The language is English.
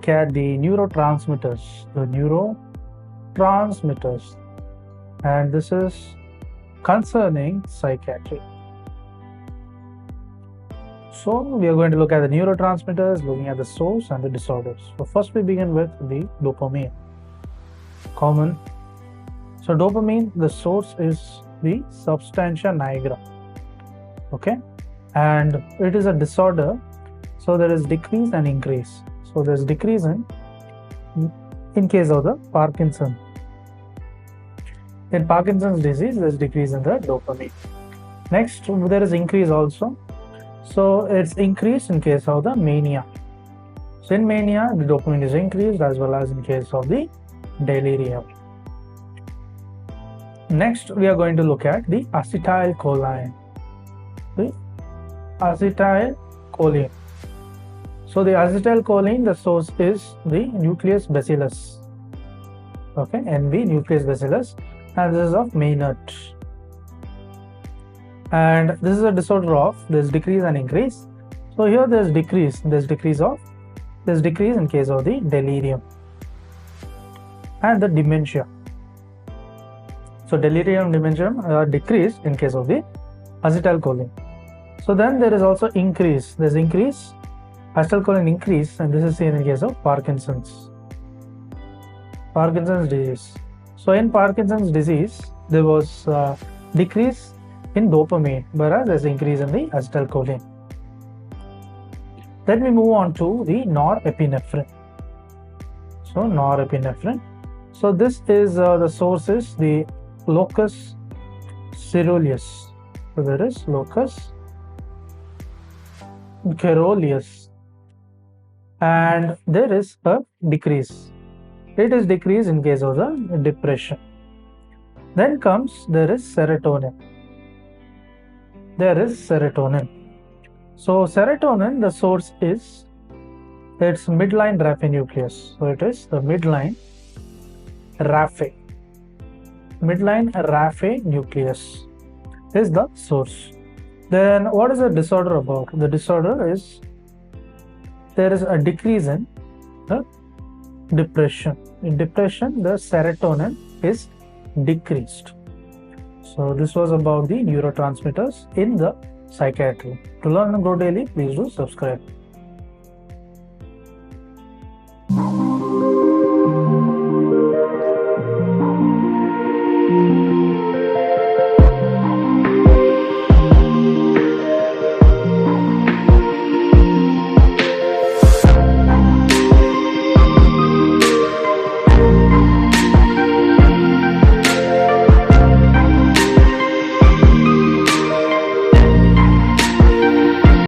look at the neurotransmitters. The neurotransmitters, and this is concerning psychiatry. So we are going to look at the neurotransmitters, looking at the source and the disorders. So first we begin with the dopamine. Common. So dopamine, the source is the substantia nigra. Okay, and it is a disorder. So there is decrease and increase. So there is decrease in case of the Parkinson. In Parkinson's disease, there is decrease in the dopamine. Next, there is increase also. So it's increased in case of the mania. So in mania, the dopamine is increased, as well as in case of the delirium. Next, we are going to look at the acetylcholine. The acetylcholine. So the acetylcholine, the source is the nucleus bacillus. Okay, NB nucleus bacillus, and this is of Maynard. And this is a disorder of this decrease and increase. So here there is decrease. There is decrease in case of the delirium and the dementia. So delirium and dementia are decreased in case of the acetylcholine. So then there is also increase. There is increase, acetylcholine increase, and this is seen in case of Parkinson's disease. So in Parkinson's disease, there was decrease in dopamine, whereas there is increase in the acetylcholine. Then we move on to the norepinephrine. So norepinephrine. So this is the source is the locus coeruleus. So there is locus coeruleus, and there is a decrease. It is decreased in case of the depression. Then comes there is serotonin. There is serotonin. So serotonin, the source is its midline Raphe nucleus. So it is the midline Raphe nucleus is the source. Then what is the disorder about? The disorder is there is a decrease in the depression. In depression, the serotonin is decreased. So this was about the neurotransmitters in the psychiatry. To learn and grow daily, please do subscribe.